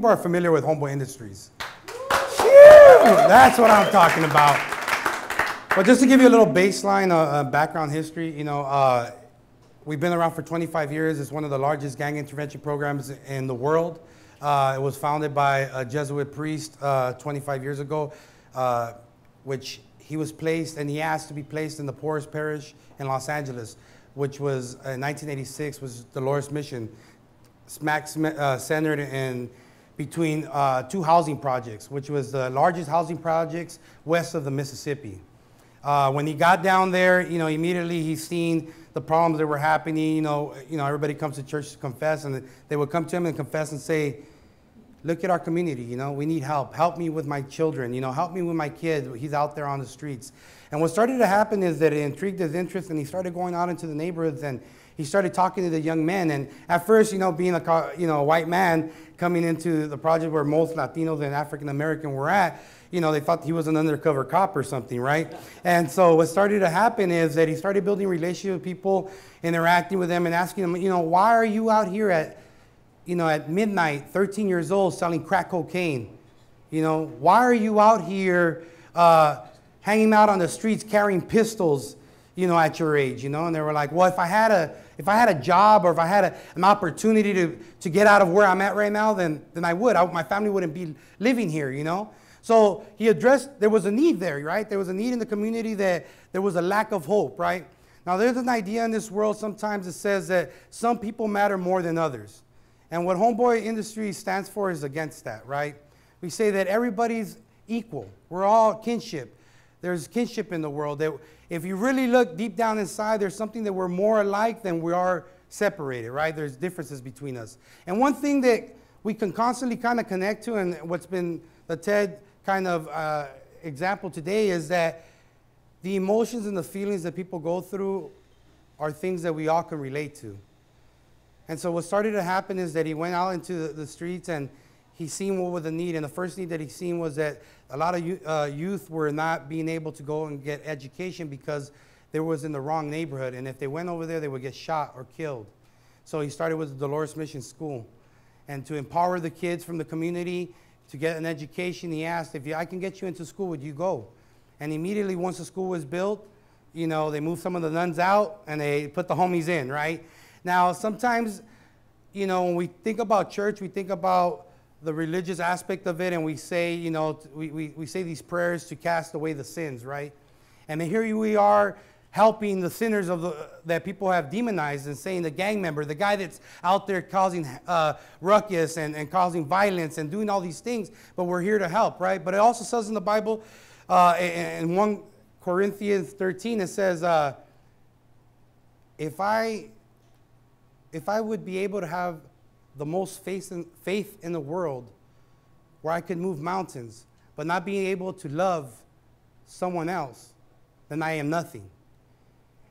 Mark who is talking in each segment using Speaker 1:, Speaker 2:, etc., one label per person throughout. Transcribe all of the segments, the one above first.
Speaker 1: people are familiar with Homeboy Industries? That's what I'm talking about. But just to give you a little baseline, background history, you know, we've been around for 25 years. It's one of the largest gang intervention programs in the world. It was founded by a Jesuit priest 25 years ago, which he was placed, and he asked to be placed in the poorest parish in Los Angeles, which was in 1986 was Dolores Mission, smack centered in between two housing projects, which was the largest housing projects west of the Mississippi. When he got down there, you know, immediately he's seen the problems that were happening. You know, everybody comes to church to confess, and they would come to him and confess and say, look at our community, you know, we need help. Help me with my children, you know, help me with my kid. He's out there on the streets. And what started to happen is that it intrigued his interest, and he started going out into the neighborhoods, and he started talking to the young men. And at first, you know, being a white man coming into the project where most Latinos and African American were at, you know, they thought he was an undercover cop or something, right? And so what started to happen is that he started building relationships with people, interacting with them, and asking them, you know, why are you out here at midnight, 13 years old, selling crack cocaine? You know, why are you out here hanging out on the streets carrying pistols, you know, at your age, you know? And they were like, well, if I had a job, or if I had an opportunity to get out of where I'm at right now, then I would. My family wouldn't be living here, you know? So he addressed, there was a need there, right? There was a need in the community, that there was a lack of hope, right? Now, there's an idea in this world sometimes that says that some people matter more than others. And what Homeboy Industry stands for is against that, right? We say that everybody's equal. We're all kinship. There's kinship in the world. That if you really look deep down inside, there's something that we're more alike than we are separated, right? There's differences between us. And one thing that we can constantly kind of connect to, and what's been the TED kind of example today, is that the emotions and the feelings that people go through are things that we all can relate to. And so what started to happen is that he went out into the streets, and he seen what was the need. And the first need that he seen was that a lot of youth were not being able to go and get education because they was in the wrong neighborhood. And if they went over there, they would get shot or killed. So he started with the Dolores Mission School. And to empower the kids from the community to get an education, he asked, if I can get you into school, would you go? And immediately, once the school was built, you know, they moved some of the nuns out and they put the homies in, right? Now, sometimes, you know, when we think about church, we think about the religious aspect of it, and we say, you know, we say these prayers to cast away the sins, right? And then here we are helping the sinners that people have demonized, and saying the gang member, the guy that's out there causing ruckus and causing violence and doing all these things, but we're here to help, right? But it also says in the Bible, in 1 Corinthians 13, it says, if I would be able to have the most faith in the world, where I could move mountains, but not being able to love someone else, then I am nothing.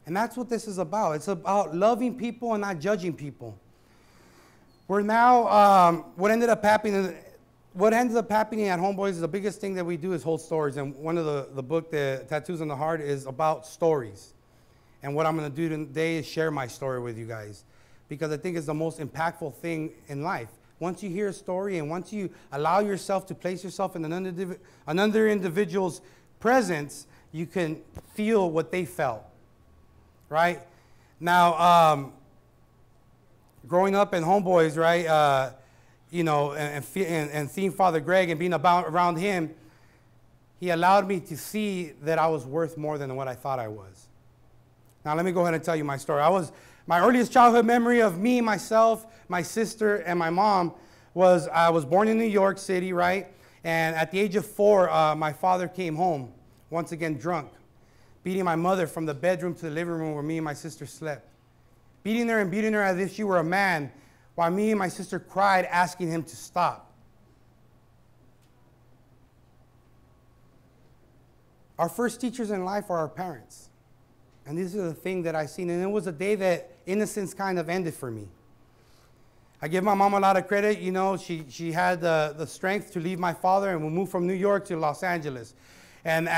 Speaker 1: And that's what this is about. It's about loving people and not judging people. We're now, what ended up happening at Homeboys is the biggest thing that we do is hold stories. And one of the book, the Tattoos on the Heart, is about stories. And what I'm going to do today is share my story with you guys, because I think it's the most impactful thing in life. Once you hear a story, and once you allow yourself to place yourself in another individual's presence, you can feel what they felt, right? Now, growing up in Homeboys, right, you know, and seeing Father Greg and being around him, he allowed me to see that I was worth more than what I thought I was. Now, let me go ahead and tell you my story. My earliest childhood memory of me, myself, my sister, and my mom was I was born in New York City, right? And at the age of 4, my father came home, once again drunk, beating my mother from the bedroom to the living room where me and my sister slept. Beating her and beating her as if she were a man, while me and my sister cried, asking him to stop. Our first teachers in life are our parents. And this is the thing that I've seen. And it was a day that innocence kind of ended for me. I give my mom a lot of credit. You know, she had the strength to leave my father, and we moved from New York to Los Angeles. And,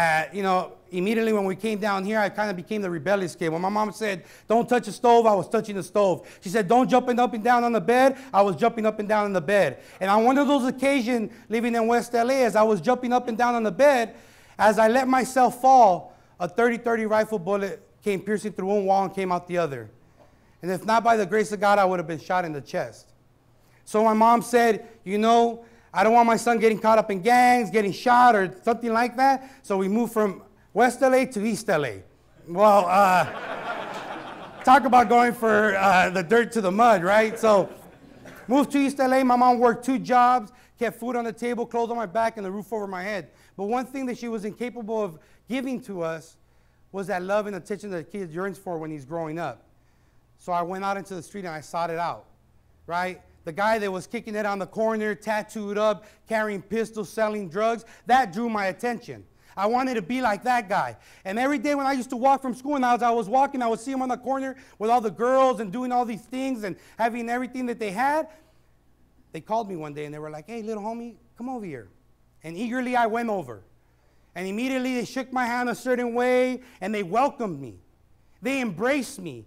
Speaker 1: immediately when we came down here, I kind of became the rebellious kid. When my mom said, don't touch the stove, I was touching the stove. She said, don't jump up and down on the bed, I was jumping up and down on the bed. And on one of those occasions, living in West LA, as I was jumping up and down on the bed, as I let myself fall, a .30-30 rifle bullet came piercing through one wall and came out the other. And if not by the grace of God, I would have been shot in the chest. So my mom said, I don't want my son getting caught up in gangs, getting shot or something like that. So we moved from West LA to East LA. Well, talk about going for the dirt to the mud, right? So moved to East LA. My mom worked 2 jobs, kept food on the table, clothes on my back, and the roof over my head. But one thing that she was incapable of giving to us was that love and attention that a kid yearns for when he's growing up. So I went out into the street and I sought it out, right? The guy that was kicking it on the corner, tattooed up, carrying pistols, selling drugs, that drew my attention. I wanted to be like that guy. And every day when I used to walk from school and as I was walking, I would see him on the corner with all the girls and doing all these things and having everything that they had. They called me one day and they were like, hey, little homie, come over here. And eagerly I went over. And immediately they shook my hand a certain way and they welcomed me. They embraced me.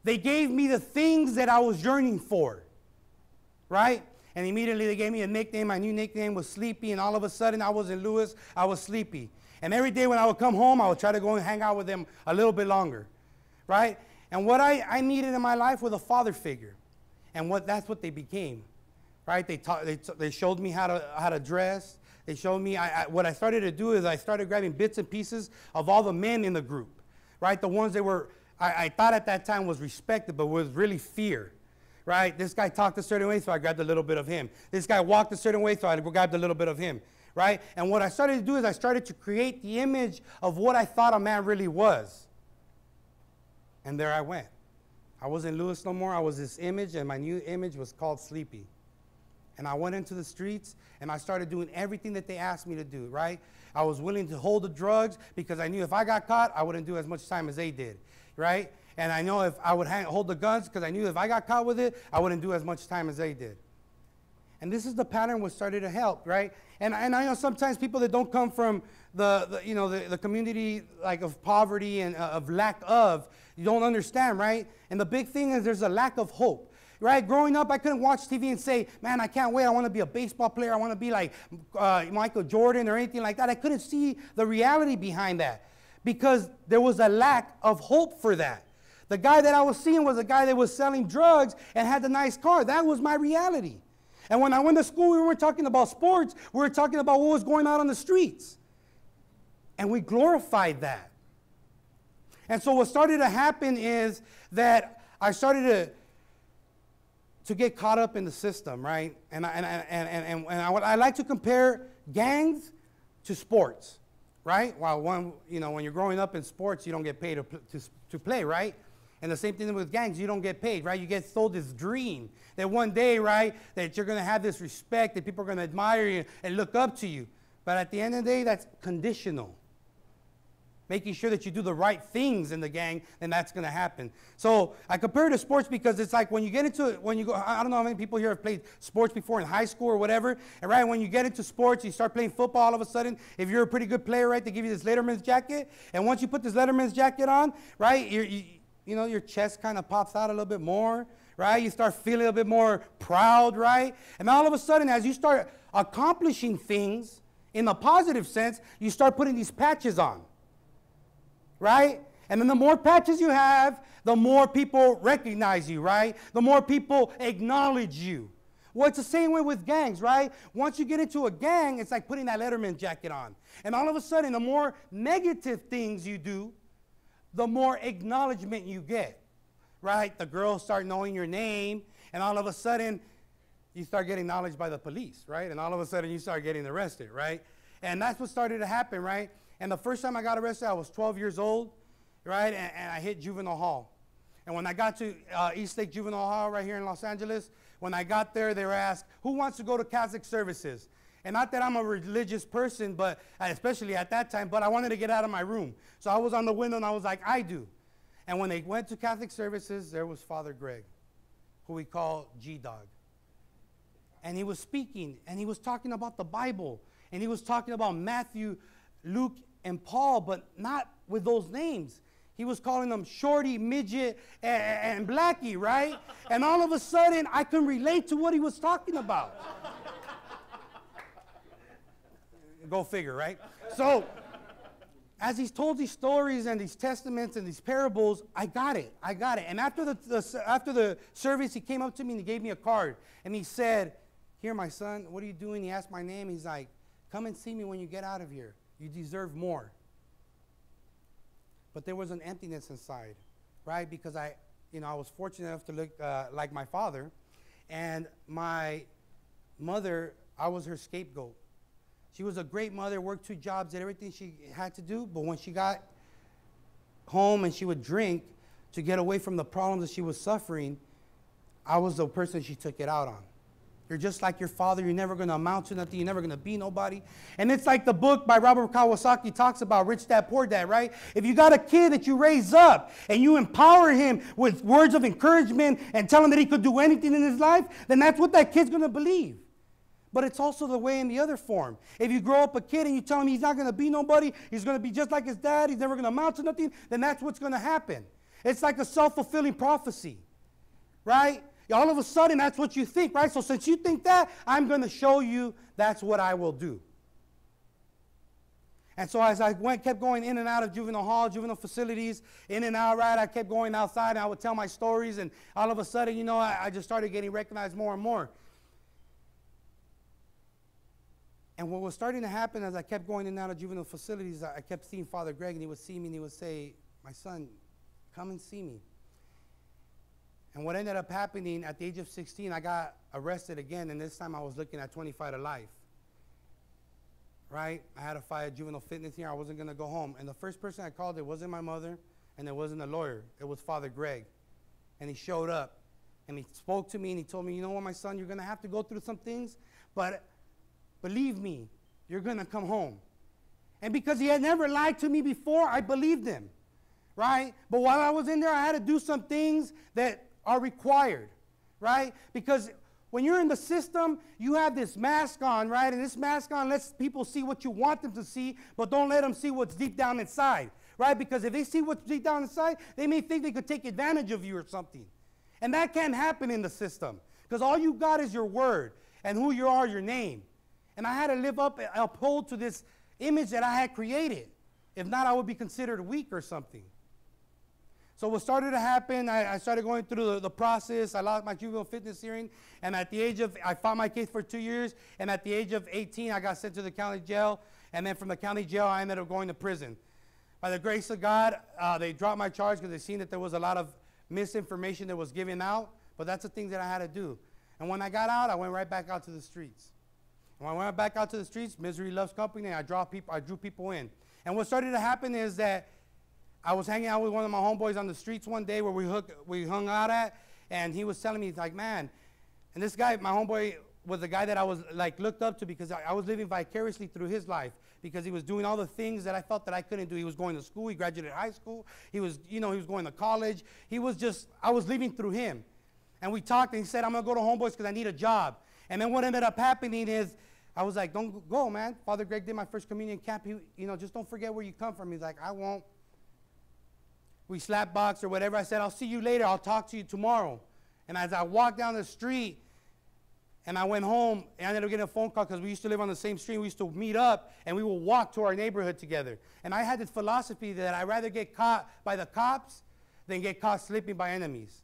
Speaker 1: They gave me the things that I was yearning for. Right? And immediately they gave me a nickname. My new nickname was Sleepy, and all of a sudden I wasn't Lewis, I was Sleepy. And every day when I would come home, I would try to go and hang out with them a little bit longer. Right? And what I needed in my life was a father figure. And that's what they became. Right? They showed me how to dress. They showed me, what I started to do is I started grabbing bits and pieces of all the men in the group. Right? The ones that were, I thought at that time was respected, but was really fear. Right? This guy talked a certain way, so I grabbed a little bit of him. This guy walked a certain way, so I grabbed a little bit of him. Right? And what I started to do is I started to create the image of what I thought a man really was. And there I went. I wasn't Lewis no more. I was this image, and my new image was called Sleepy. And I went into the streets, and I started doing everything that they asked me to do, right? I was willing to hold the drugs because I knew if I got caught, I wouldn't do as much time as they did, right? And I know if I would hold the guns because I knew if I got caught with it, I wouldn't do as much time as they did. And this is the pattern which started to help, right? And I know sometimes people that don't come from the community like of poverty and of lack of, you don't understand, right? And the big thing is there's a lack of hope. Right? Growing up, I couldn't watch TV and say, man, I can't wait. I want to be a baseball player. I want to be like Michael Jordan or anything like that. I couldn't see the reality behind that because there was a lack of hope for that. The guy that I was seeing was a guy that was selling drugs and had the nice car. That was my reality. And when I went to school, we weren't talking about sports. We were talking about what was going on the streets. And we glorified that. And so what started to happen is that I started to get caught up in the system, right? And I like to compare gangs to sports, right? While when you're growing up in sports, you don't get paid to play, right? And the same thing with gangs, you don't get paid, right? You get sold this dream that one day, right, that you're going to have this respect, that people are going to admire you and look up to you. But at the end of the day, that's conditional. Making sure that you do the right things in the gang, then that's going to happen. So I compare it to sports because it's like when you get into it, I don't know how many people here have played sports before in high school or whatever, and right, when you get into sports, you start playing football all of a sudden, if you're a pretty good player, right, they give you this Letterman's jacket, and once you put this Letterman's jacket on, right, your chest kind of pops out a little bit more, right, you start feeling a bit more proud, right, and all of a sudden, as you start accomplishing things in a positive sense, you start putting these patches on. Right? And then the more patches you have, the more people recognize you, right? The more people acknowledge you. Well, it's the same way with gangs, right? Once you get into a gang, it's like putting that Letterman jacket on. And all of a sudden, the more negative things you do, the more acknowledgement you get, right? The girls start knowing your name, and all of a sudden, you start getting acknowledged by the police, right? And all of a sudden, you start getting arrested, right? And that's what started to happen, right? And the first time I got arrested, I was 12 years old, right? And I hit juvenile hall. And when I got to East Lake Juvenile Hall right here in Los Angeles, when I got there, they were asked, who wants to go to Catholic services? And not that I'm a religious person, but especially at that time, but I wanted to get out of my room. So I was on the window and I was like, I do. And when they went to Catholic services, there was Father Greg, who we call G-Dog. And he was speaking, and he was talking about the Bible, and he was talking about Matthew, Luke, and Paul, but not with those names. He was calling them Shorty, Midget, and Blackie, right? And all of a sudden, I can relate to what he was talking about. Go figure, right? So, as he's told these stories and these testaments and these parables, I got it. And after the service, he came up to me and he gave me a card. And he said, "Here, my son, what are you doing?" He asked my name. He's like, "Come and see me when you get out of here. You deserve more." But there was an emptiness inside, right? Because I was fortunate enough to look like my father. And my mother, I was her scapegoat. She was a great mother, worked 2 jobs, did everything she had to do. But when she got home and she would drink to get away from the problems that she was suffering, I was the person she took it out on. You're just like your father. You're never going to amount to nothing. You're never going to be nobody. And it's like the book by Robert Kiyosaki talks about, Rich Dad, Poor Dad, right? If you got a kid that you raise up and you empower him with words of encouragement and tell him that he could do anything in his life, then that's what that kid's going to believe. But it's also the way in the other form. If you grow up a kid and you tell him he's not going to be nobody, he's going to be just like his dad, he's never going to amount to nothing, then that's what's going to happen. It's like a self-fulfilling prophecy, right? All of a sudden, that's what you think, right? So since you think that, I'm going to show you that's what I will do. And so as I kept going in and out of juvenile hall, juvenile facilities, in and out, right, I kept going outside, and I would tell my stories, and all of a sudden, I just started getting recognized more and more. And what was starting to happen as I kept going in and out of juvenile facilities, I kept seeing Father Greg, and he would see me, and he would say, "My son, come and see me." And what ended up happening, at the age of 16, I got arrested again, and this time I was looking at 25 to life. Right? I had to fight a juvenile fitness here. I wasn't going to go home. And the first person I called, it wasn't my mother, and it wasn't a lawyer. It was Father Greg. And he showed up, and he spoke to me, and he told me, "You know what, my son, you're going to have to go through some things, but believe me, you're going to come home." And because he had never lied to me before, I believed him. Right? But while I was in there, I had to do some things that are required, right? Because when you're in the system, you have this mask on, right? And this mask on lets people see what you want them to see, but don't let them see what's deep down inside, right? Because if they see what's deep down inside, they may think they could take advantage of you or something. And that can't happen in the system, because all you got is your word and who you are, your name. And I had to live up and uphold to this image that I had created. If not, I would be considered weak or something. So what started to happen, I started going through the process. I lost my juvenile fitness hearing, and at the age of, I fought my case for 2 years, and at the age of 18, I got sent to the county jail, and then from the county jail, I ended up going to prison. By the grace of God, they dropped my charge because they seen that there was a lot of misinformation that was given out, but that's the thing that I had to do. And when I got out, I went right back out to the streets. And when I went back out to the streets, misery loves company, and I drew people in. And what started to happen is that I was hanging out with one of my homeboys on the streets one day where we hung out at, and he was telling me, he's like, "Man," and this guy, my homeboy, was the guy that I was like looked up to because I was living vicariously through his life because he was doing all the things that I felt that I couldn't do. He was going to school, he graduated high school, he was going to college. I was living through him. And we talked, and he said, "I'm going to go to Homeboys because I need a job." And then what ended up happening is, I was like, "Don't go, man. Father Greg did my first communion camp. Just don't forget where you come from." He's like, "I won't." We slap boxed or whatever. I said, "I'll see you later. I'll talk to you tomorrow." And as I walked down the street and I went home, and I ended up getting a phone call because we used to live on the same street. We used to meet up, and we would walk to our neighborhood together. And I had this philosophy that I'd rather get caught by the cops than get caught sleeping by enemies.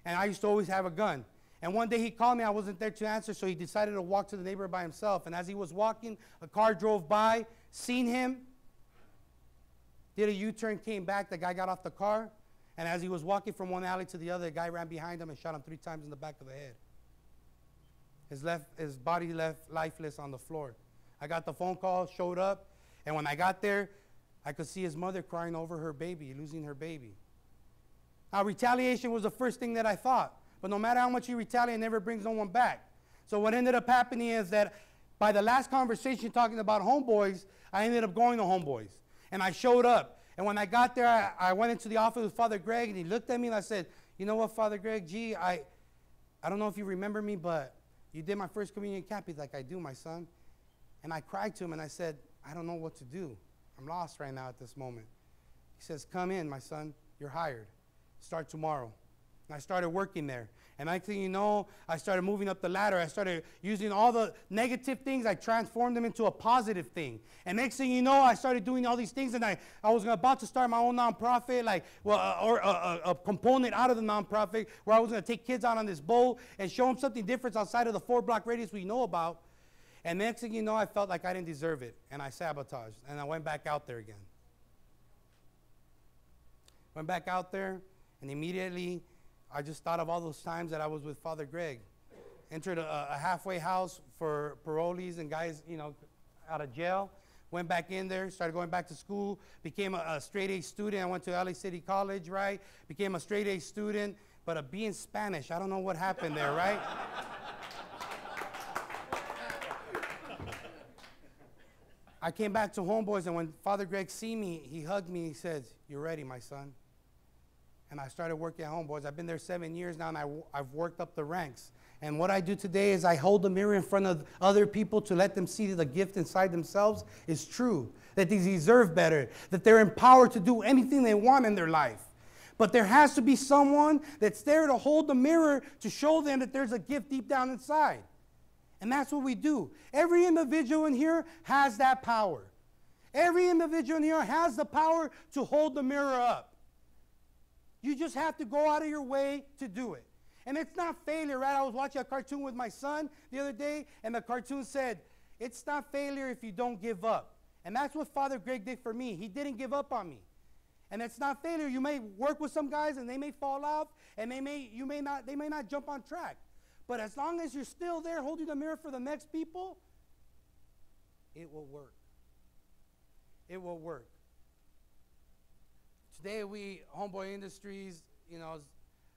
Speaker 1: And I used to always have a gun. And one day he called me. I wasn't there to answer, so he decided to walk to the neighborhood by himself. And as he was walking, a car drove by, seen him, did a U-turn, came back. The guy got off the car, and as he was walking from one alley to the other, the guy ran behind him and shot him 3 times in the back of the head. His body left lifeless on the floor. I got the phone call, showed up, and when I got there, I could see his mother crying over her baby, losing her baby. Now, retaliation was the first thing that I thought, but no matter how much you retaliate, it never brings no one back. So what ended up happening is that by the last conversation talking about Homeboys, I ended up going to Homeboys. And I showed up. And when I got there, I went into the office with Father Greg, and he looked at me and I said, "You know what, Father Greg, I don't know if you remember me, but you did my first communion camp." He's like, "I do, my son." And I cried to him and I said, "I don't know what to do. I'm lost right now at this moment. He says, come in, my son. You're hired. Start tomorrow. And I started working there. And next thing you know, I started moving up the ladder. I started using all the negative things. I transformed them into a positive thing. And next thing you know, I started doing all these things. And I was about to start my own nonprofit, or a component out of the nonprofit where I was going to take kids out on this boat and show them something different outside of the 4-block radius we know about. And next thing you know, I felt like I didn't deserve it. And I sabotaged. And I went back out there again. Went back out there, and immediately I just thought of all those times that I was with Father Greg. Entered a halfway house for parolees and guys, out of jail. Went back in there, started going back to school, became a straight-A student. I went to LA City College, right? Became a straight-A student, but a B in Spanish. I don't know what happened there, right? I came back to Homeboys, and when Father Greg see me, he hugged me and he said, "You're ready, my son." And I started working at Homeboys. I've been there 7 years now, and I've worked up the ranks. And what I do today is I hold the mirror in front of other people to let them see that the gift inside themselves is true, that they deserve better, that they're empowered to do anything they want in their life. But there has to be someone that's there to hold the mirror to show them that there's a gift deep down inside. And that's what we do. Every individual in here has that power. Every individual in here has the power to hold the mirror up. You just have to go out of your way to do it. And it's not failure, right? I was watching a cartoon with my son the other day, and the cartoon said, it's not failure if you don't give up. And that's what Father Greg did for me. He didn't give up on me. And it's not failure. You may work with some guys, and they may fall off, and they may not jump on track. But as long as you're still there holding the mirror for the next people, it will work. It will work. Today, Homeboy Industries,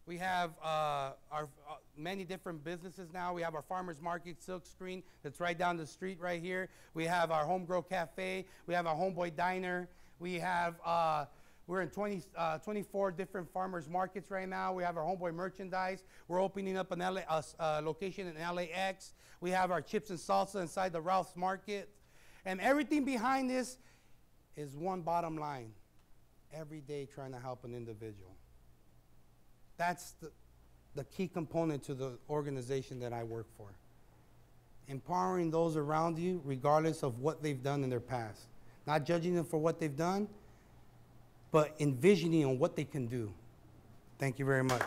Speaker 1: we have our many different businesses now. We have our farmers market, Silk Screen, that's right down the street right here. We have our Homegrow Cafe. We have our Homeboy Diner. We have, we're in 24 different farmers markets right now. We have our Homeboy merchandise. We're opening up a location in LAX. We have our chips and salsa inside the Ralph's Market. And everything behind this is one bottom line. Every day trying to help an individual. That's the key component to the organization that I work for. Empowering those around you regardless of what they've done in their past. Not judging them for what they've done, but envisioning on what they can do. Thank you very much.